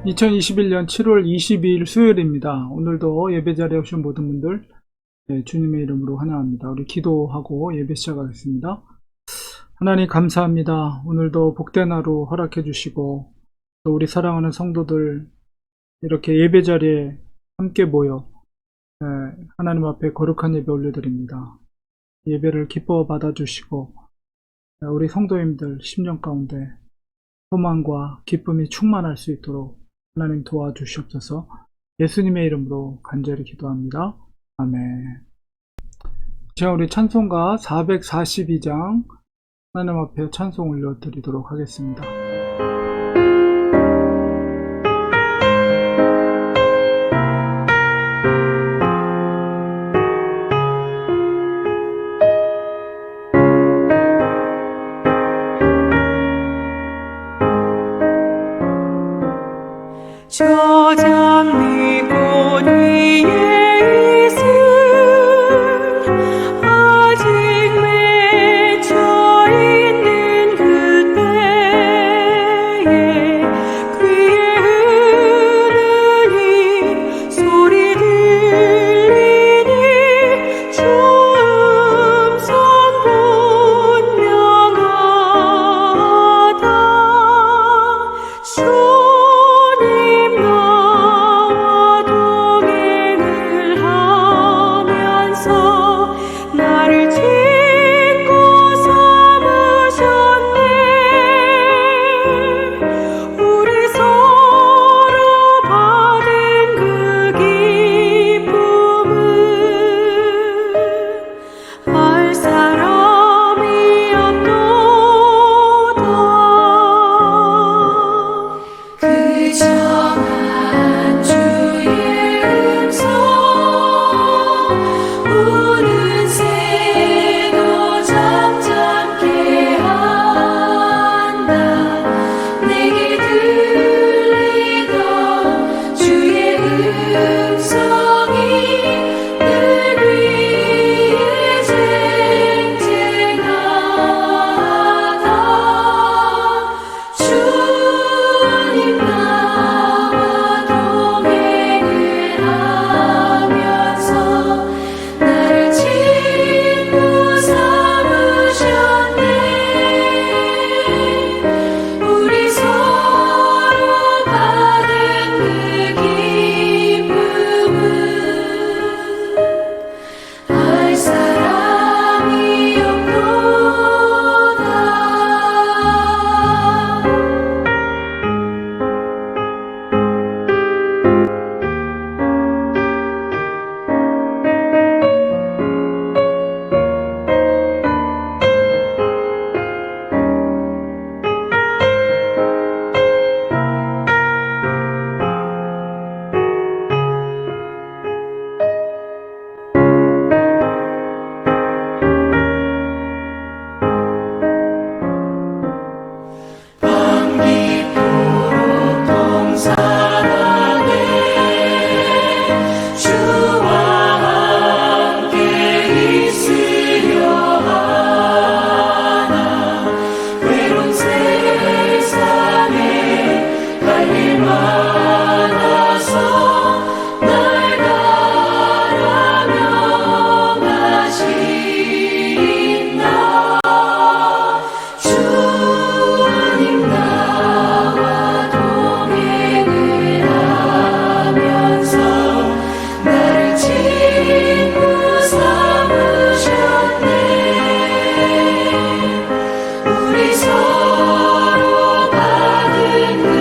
2021년 7월 22일 수요일입니다. 오늘도 예배 자리에 오신 모든 분들 주님의 이름으로 환영합니다. 우리 기도하고 예배 시작하겠습니다. 하나님 감사합니다. 오늘도 복된 하루 허락해 주시고 또 우리 사랑하는 성도들 이렇게 예배 자리에 함께 모여 하나님 앞에 거룩한 예배 올려드립니다. 예배를 기뻐 받아주시고 우리 성도님들 심령 가운데 소망과 기쁨이 충만할 수 있도록 하나님 도와주시옵소서. 예수님의 이름으로 간절히 기도합니다. 아멘. 자, 우리 찬송가 442장 하나님 앞에 찬송 올려드리도록 하겠습니다. 저 장미꽃 위에 있음 아직 맺혀 있는 그때에 귀에 흐르는 소리 들리니 주 음성 분명하다. 주님 나와 동행을 하면서 나를 짓고 삼으셨네. 우리 서로 받은 그 기쁨은 알 사람이 없도다. 그 정한 주의 음성 우는 새도 잠잠케 한다. 내게 들리던 주의 음성이 늘 위에 쟁쟁하다. 주님 나와 동행을 하면서 나를 친구 삼으셨네. 우리 서로 받은 그 기쁨은 알 사람이 없도다. 밤깊도록 동산하네 주와 함께 있으려 하나. 외로운 세상에 갈 일 많아서 날 가라 명하시나. 주님 나와 동행을 하면서 나를 친구 삼으셨네. 우리 서로 받은 그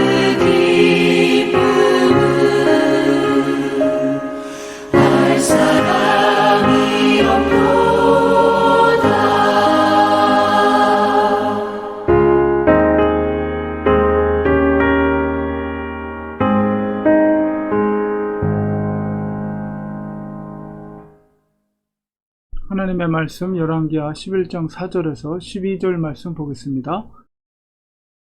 기쁨은 알 사람이 없도다. 하나님의 말씀 열왕기하 11장 4절에서 12절 말씀 보겠습니다.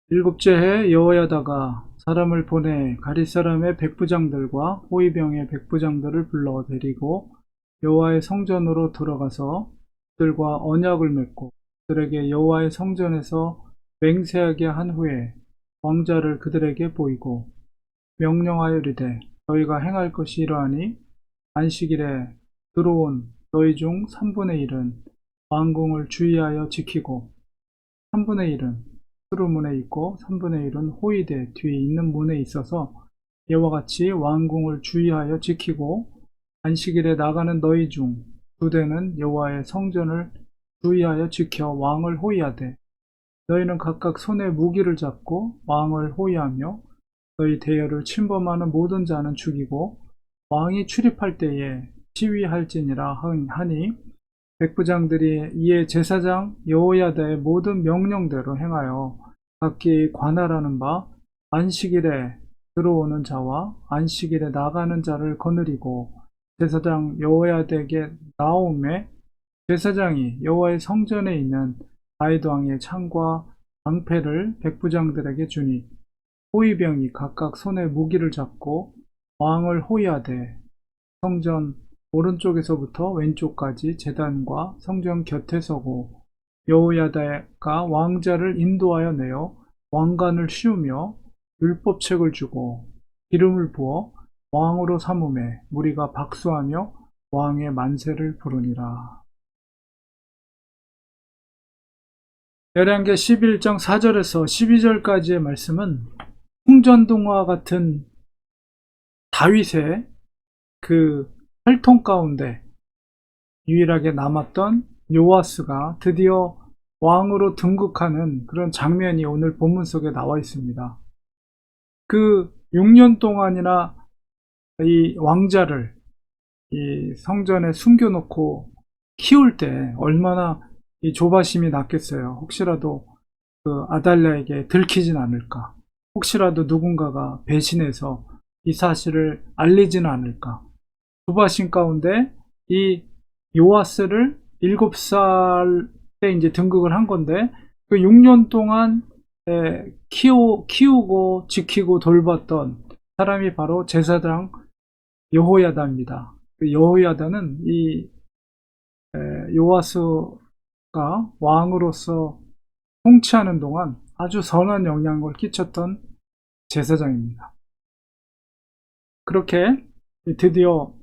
일곱째 해 여호야다가 사람을 보내 가릿 사람의 백부장들과 호위병의 백부장들을 불러 데리고 여호와의 성전으로 들어가서 그들과 언약을 맺고 그들에게 여호와의 성전에서 맹세하게 한 후에 왕자를 그들에게 보이고 명령하여 이르되 너희가 행할 것이 이러하니 안식일에 들어온 너희 중 3분의 1은 왕궁을 주의하여 지키고 3분의 1은 수루문에 있고 3분의 1은 호위대 뒤에 있는 문에 있어서 이와 같이 왕궁을 주의하여 지키고 안식일에 나가는 너희 중 2대는 여호와의 성전을 주의하여 지켜 왕을 호위하되 너희는 각각 손에 무기를 잡고 왕을 호위하며 너희 대열을 침범하는 모든 자는 죽이고 왕이 출입할 때에 시위할지니라 하니 백부장들이 이에 제사장 여호야다의 모든 명령대로 행하여 각기 관할하는 바 안식일에 들어오는 자와 안식일에 나가는 자를 거느리고 제사장 여호야다에게 나오매 제사장이 여호와의 성전에 있는 다윗 왕의 창과 방패를 백부장들에게 주니 호위병이 각각 손에 무기를 잡고 왕을 호위하되 성전 오른쪽에서부터 왼쪽까지 제단과 성전 곁에 서고 여호야다가 왕자를 인도하여 내어 왕관을 씌우며 율법책을 주고 기름을 부어 왕으로 삼음에 무리가 박수하며 왕의 만세를 부르니라. 열왕기 11장 4절에서 12절까지의 말씀은 풍전등화 같은 다윗의 그 혈통 가운데 유일하게 남았던 요아스가 드디어 왕으로 등극하는 그런 장면이 오늘 본문 속에 나와 있습니다. 그 6년 동안이나 이 왕자를 이 성전에 숨겨놓고 키울 때 얼마나 이 조바심이 났겠어요. 혹시라도 그 아달랴에게 들키진 않을까, 혹시라도 누군가가 배신해서 이 사실을 알리지는 않을까. 조바심 가운데 이 요아스를 7살 때 이제 등극을 한 건데 그 6년 동안 키우고 지키고 돌봤던 사람이 바로 제사장 여호야다입니다. 그 여호야다는 이 요아스가 왕으로서 통치하는 동안 아주 선한 영향을 끼쳤던 제사장입니다. 그렇게 드디어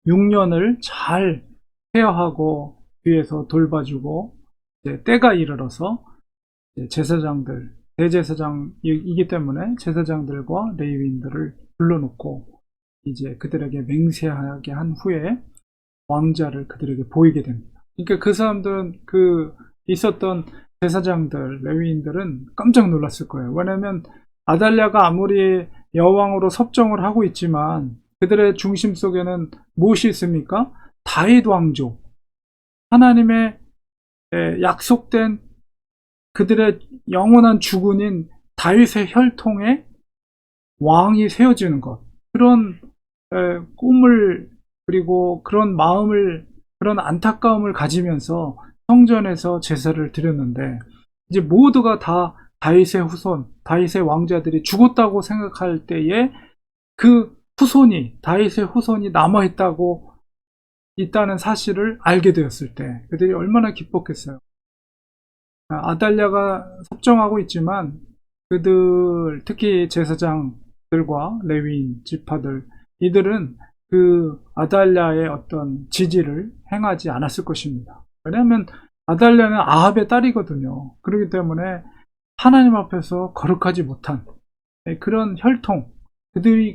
6년을 잘 케어하고 뒤에서 돌봐주고 이제 때가 이르러서 제사장들, 대제사장이기 때문에 제사장들과 레위인들을 불러놓고 이제 그들에게 맹세하게 한 후에 왕자를 그들에게 보이게 됩니다. 그러니까 그 사람들은 그 있었던 제사장들, 레위인들은 깜짝 놀랐을 거예요. 왜냐하면 아달랴가 아무리 여왕으로 섭정을 하고 있지만 그들의 중심 속에는 무엇이 있습니까? 다윗 왕족, 하나님의 약속된 그들의 영원한 주군인 다윗의 혈통에 왕이 세워지는 것, 그런 꿈을 그리고 그런 마음을, 그런 안타까움을 가지면서 성전에서 제사를 드렸는데 이제 모두가 다 다윗의 후손, 다윗의 왕자들이 죽었다고 생각할 때에 그 후손이, 다윗의 후손이 있다는 사실을 알게 되었을 때 그들이 얼마나 기뻤겠어요. 아달랴가 섭정하고 있지만 그들, 특히 제사장들과 레위인 지파들, 이들은 그 아달랴의 어떤 지지를 행하지 않았을 것입니다. 왜냐하면 아달랴는 아합의 딸이거든요. 그렇기 때문에 하나님 앞에서 거룩하지 못한 그런 혈통,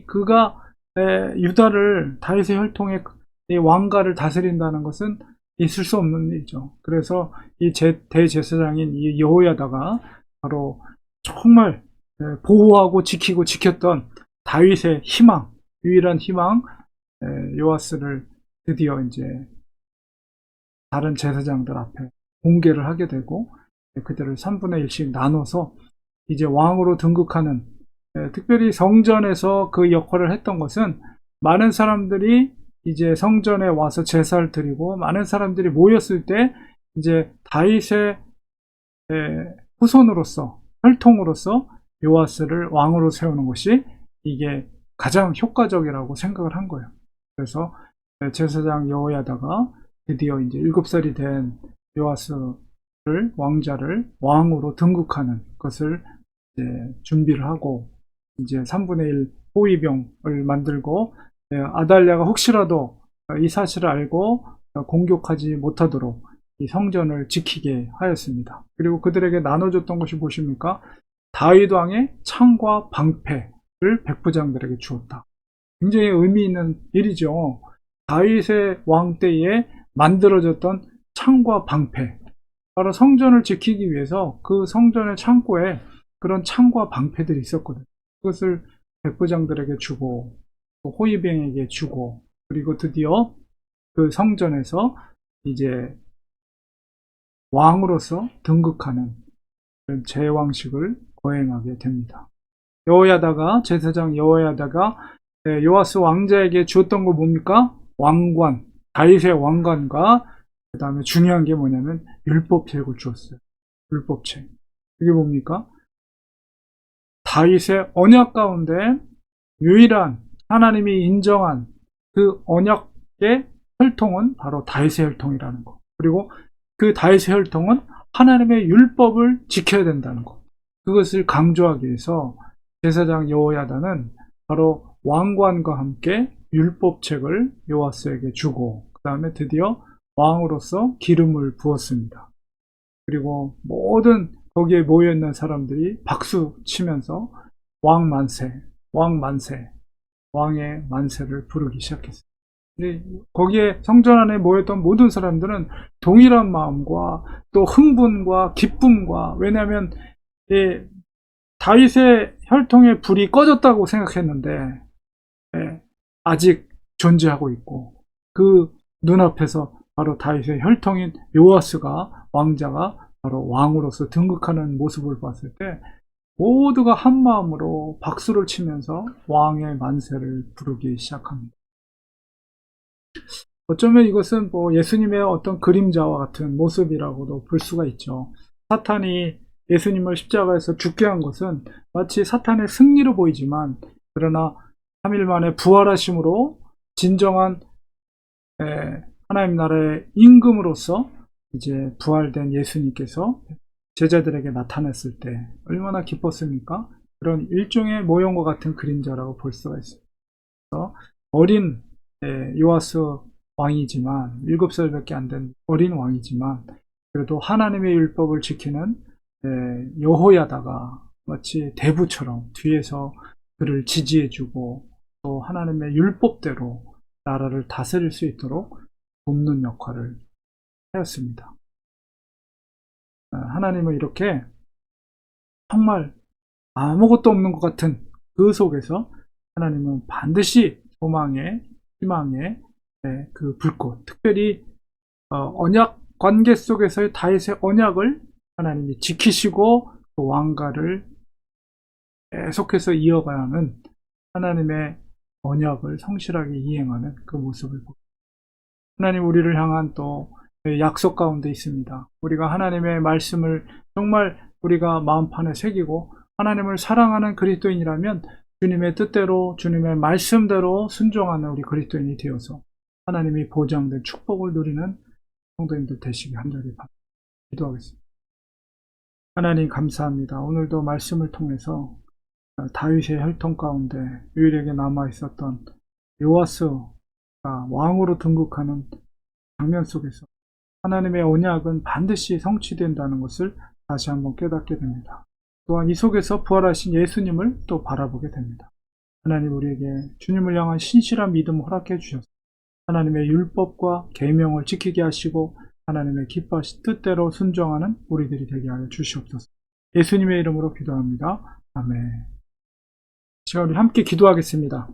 그가 유다를, 다윗의 혈통의 왕가를 다스린다는 것은 있을 수 없는 일이죠. 그래서 이 대제사장인 이 여호야다가 바로 정말 보호하고 지키고 지켰던 다윗의 희망, 유일한 희망 요아스를 드디어 이제 다른 제사장들 앞에 공개를 하게 되고 그들을 3분의 1씩 나눠서 이제 왕으로 등극하는, 특별히 성전에서 그 역할을 했던 것은 많은 사람들이 이제 성전에 와서 제사를 드리고 많은 사람들이 모였을 때 이제 다윗의 후손으로서, 혈통으로서 요아스를 왕으로 세우는 것이 이게 가장 효과적이라고 생각을 한 거예요. 그래서 제사장 여호야다가 드디어 이제 7살이 된 요아스를, 왕자를 왕으로 등극하는 것을 이제 준비를 하고 이제 3분의 1 호위병을 만들고 아달랴가 혹시라도 이 사실을 알고 공격하지 못하도록 이 성전을 지키게 하였습니다. 그리고 그들에게 나눠줬던 것이 무엇입니까? 다윗 왕의 창과 방패를 백부장들에게 주었다. 굉장히 의미 있는 일이죠. 다윗의 왕 때에 만들어졌던 창과 방패, 바로 성전을 지키기 위해서 그 성전의 창고에 그런 창과 방패들이 있었거든요. 그것을 백부장들에게 주고 또 호위병에게 주고, 그리고 드디어 그 성전에서 이제 왕으로서 등극하는 그런 제왕식을 거행하게 됩니다. 여호야다가, 제사장 여호야다가 요아스 왕자에게 주었던 거 뭡니까? 왕관, 다윗의 왕관과 그 다음에 중요한 게 뭐냐면 율법책을 주었어요. 율법책. 그게 뭡니까? 다윗의 언약 가운데 유일한 하나님이 인정한 그 언약의 혈통은 바로 다윗의 혈통이라는 거. 그리고 그 다윗의 혈통은 하나님의 율법을 지켜야 된다는 것. 그것을 강조하기 위해서 제사장 여호야다는 바로 왕관과 함께 율법책을 요아스에게 주고, 그 다음에 드디어 왕으로서 기름을 부었습니다. 그리고 모든 거기에 모여있는 사람들이 박수 치면서 왕 만세, 왕 만세, 왕의 만세를 부르기 시작했습니다. 거기에 성전 안에 모였던 모든 사람들은 동일한 마음과 또 흥분과 기쁨과, 왜냐하면 다윗의 혈통의 불이 꺼졌다고 생각했는데 아직 존재하고 있고, 그 눈앞에서 바로 다윗의 혈통인 요아스가, 왕자가 바로 왕으로서 등극하는 모습을 봤을 때 모두가 한 마음으로 박수를 치면서 왕의 만세를 부르기 시작합니다. 어쩌면 이것은 예수님의 어떤 그림자와 같은 모습이라고도 볼 수가 있죠. 사탄이 예수님을 십자가에서 죽게 한 것은 마치 사탄의 승리로 보이지만, 그러나 3일 만에 부활하심으로 진정한 하나님 나라의 임금으로서 이제 부활된 예수님께서 제자들에게 나타났을 때 얼마나 기뻤습니까? 그런 일종의 모형과 같은 그림자라고 볼 수가 있습니다. 그래서 어린 요아스 왕이지만, 7살밖에 안 된 어린 왕이지만 그래도 하나님의 율법을 지키는 여호야다가 마치 대부처럼 뒤에서 그를 지지해주고 또 하나님의 율법대로 나라를 다스릴 수 있도록 돕는 역할을 하였습니다. 하나님은 이렇게 정말 아무것도 없는 것 같은 그 속에서 하나님은 반드시 소망의, 희망의 그 불꽃, 특별히 언약 관계 속에서의 다윗의 언약을 하나님이 지키시고 그 왕가를 계속해서 이어가는 하나님의 언약을 성실하게 이행하는 그 모습을 보고, 하나님 우리를 향한 또 약속 가운데 있습니다. 우리가 하나님의 말씀을 정말 우리가 마음판에 새기고 하나님을 사랑하는 그리스도인이라면 주님의 뜻대로, 주님의 말씀대로 순종하는 우리 그리스도인이 되어서 하나님이 보장된 축복을 누리는 성도님들 되시기 간절히 기도하겠습니다. 하나님 감사합니다. 오늘도 말씀을 통해서 다윗의 혈통 가운데 유일하게 남아있었던 요아스가 왕으로 등극하는 장면 속에서 하나님의 언약은 반드시 성취된다는 것을 다시 한번 깨닫게 됩니다. 또한 이 속에서 부활하신 예수님을 또 바라보게 됩니다. 하나님 우리에게 주님을 향한 신실한 믿음을 허락해 주셔서 하나님의 율법과 계명을 지키게 하시고 하나님의 기뻐하신 뜻대로 순종하는 우리들이 되게 하여 주시옵소서. 예수님의 이름으로 기도합니다. 아멘. 제가 우리 함께 기도하겠습니다.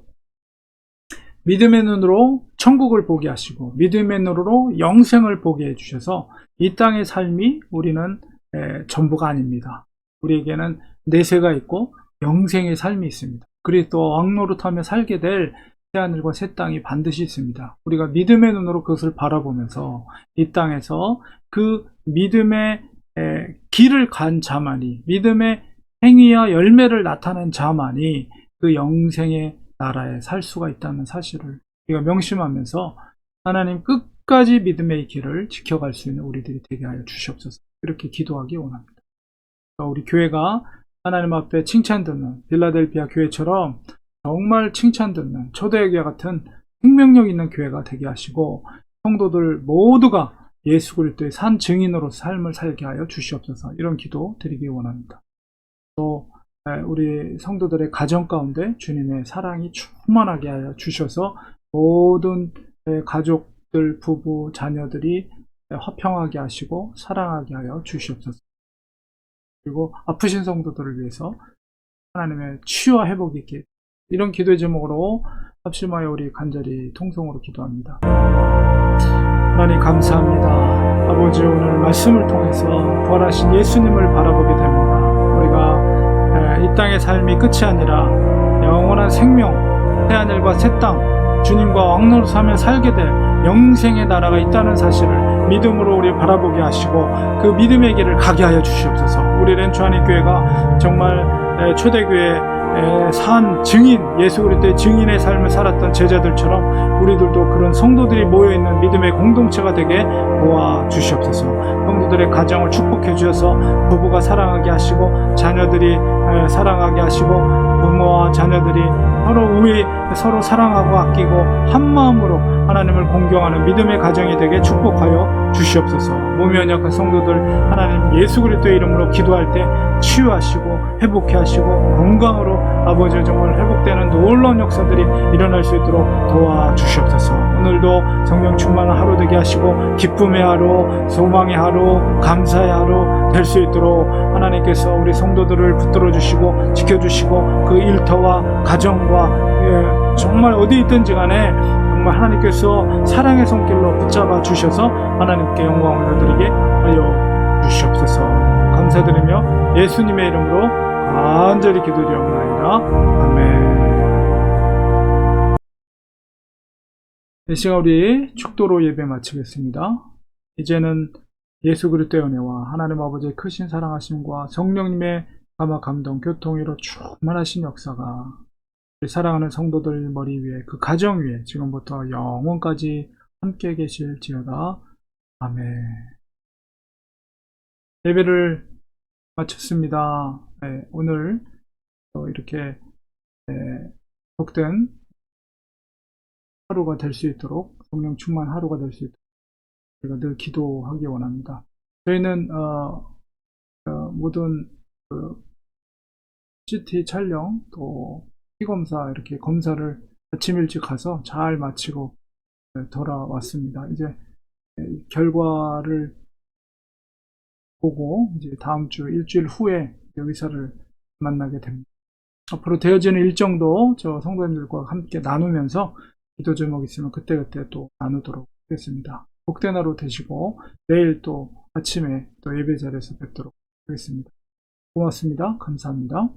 믿음의 눈으로 천국을 보게 하시고 믿음의 눈으로 영생을 보게 해주셔서 이 땅의 삶이 우리는 전부가 아닙니다. 우리에게는 내세가 있고 영생의 삶이 있습니다. 그리스도 왕노릇하며 살게 될 새하늘과 새 땅이 반드시 있습니다. 우리가 믿음의 눈으로 그것을 바라보면서 이 땅에서 그 믿음의 길을 간 자만이, 믿음의 행위와 열매를 나타낸 자만이 그 영생의 나라에 살 수가 있다는 사실을 우리가 명심하면서 하나님 끝까지 믿음의 길을 지켜갈 수 있는 우리들이 되게 하여 주시옵소서. 이렇게 기도하기 원합니다. 우리 교회가 하나님 앞에 칭찬 듣는 빌라델피아 교회처럼 정말 칭찬 듣는 초대교회 같은 생명력 있는 교회가 되게 하시고, 성도들 모두가 예수 그리스도의 산 증인으로 삶을 살게 하여 주시옵소서. 이런 기도 드리기 원합니다. 또 우리 성도들의 가정 가운데 주님의 사랑이 충만하게 하여 주셔서 모든 가족들, 부부, 자녀들이 화평하게 하시고 사랑하게 하여 주시옵소서. 그리고 아프신 성도들을 위해서 하나님의 치유와 회복이 있게, 이런 기도의 제목으로 합심하여 우리 간절히 통성으로 기도합니다. 하나님 감사합니다. 아버지, 오늘 말씀을 통해서 부활하신 예수님을 바라보게 됩니다. 우리가 이 땅의 삶이 끝이 아니라 영원한 생명, 새하늘과 새 땅, 주님과 왕노릇하며 살게 될 영생의 나라가 있다는 사실을 믿음으로 우리 바라보게 하시고, 그 믿음의 길을 가게 하여 주시옵소서. 우리 렌초아니 교회가 정말 초대교회 산 증인, 예수 그리스도의 증인의 삶을 살았던 제자들처럼 우리들도 그런 성도들이 모여있는 믿음의 공동체가 되게 도와주시옵소서. 성도들의 가정을 축복해 주셔서 부부가 사랑하게 하시고, 자녀들이 사랑하게 하시고, 부모와 자녀들이 서로 사랑하고 아끼고 한 마음으로 하나님을 공경하는 믿음의 가정이 되게 축복하여 주시옵소서. 몸이 연약한 성도들 하나님 예수 그리스도의 이름으로 기도할 때 치유하시고 회복해 하시고 건강으로 아버지 정말 회복되는 놀라운 역사들이 일어날 수 있도록 도와주시옵소서. 오늘도 성령 충만한 하루 되게 하시고 기쁨의 하루, 소망의 하루, 감사의 하루 될 수 있도록 하나님께서 우리 성도들을 붙들어 주시고 지켜주시고, 그 일터와 가정과 정말 어디 있든지 간에 정말 하나님께서 사랑의 손길로 붙잡아 주셔서 하나님께 영광을 올려드리게 하여 주시옵소서. 감사드리며 예수님의 이름으로 간절히 기도드리옵나이다. 아멘. 이 시간 우리 축도로 예배 마치겠습니다. 이제는 예수 그리스도의 은혜와 하나님 아버지의 크신 사랑하심과 성령님의 감화 감동 교통으로 충만하신 역사가 우리 사랑하는 성도들 머리 위에, 그 가정 위에 지금부터 영원까지 함께 계실지어다. 아멘. 예배를 마쳤습니다. 오늘 이렇게 복된 하루가 될 수 있도록, 성령 충만 하루가 될 수 있도록 제가 늘 기도하기 원합니다. 저희는 모든 CT 촬영 또 피검사 이렇게 검사를 아침 일찍 가서 잘 마치고 돌아왔습니다. 이제 결과를 보고 이제 다음 주 일주일 후에 의사를 만나게 됩니다. 앞으로 되어지는 일정도 저 성도님들과 함께 나누면서 기도 제목 있으면 그때그때 또 나누도록 하겠습니다. 복된 하루 되시고 내일 또 아침에 또 예배 자리에서 뵙도록 하겠습니다. 고맙습니다. 감사합니다.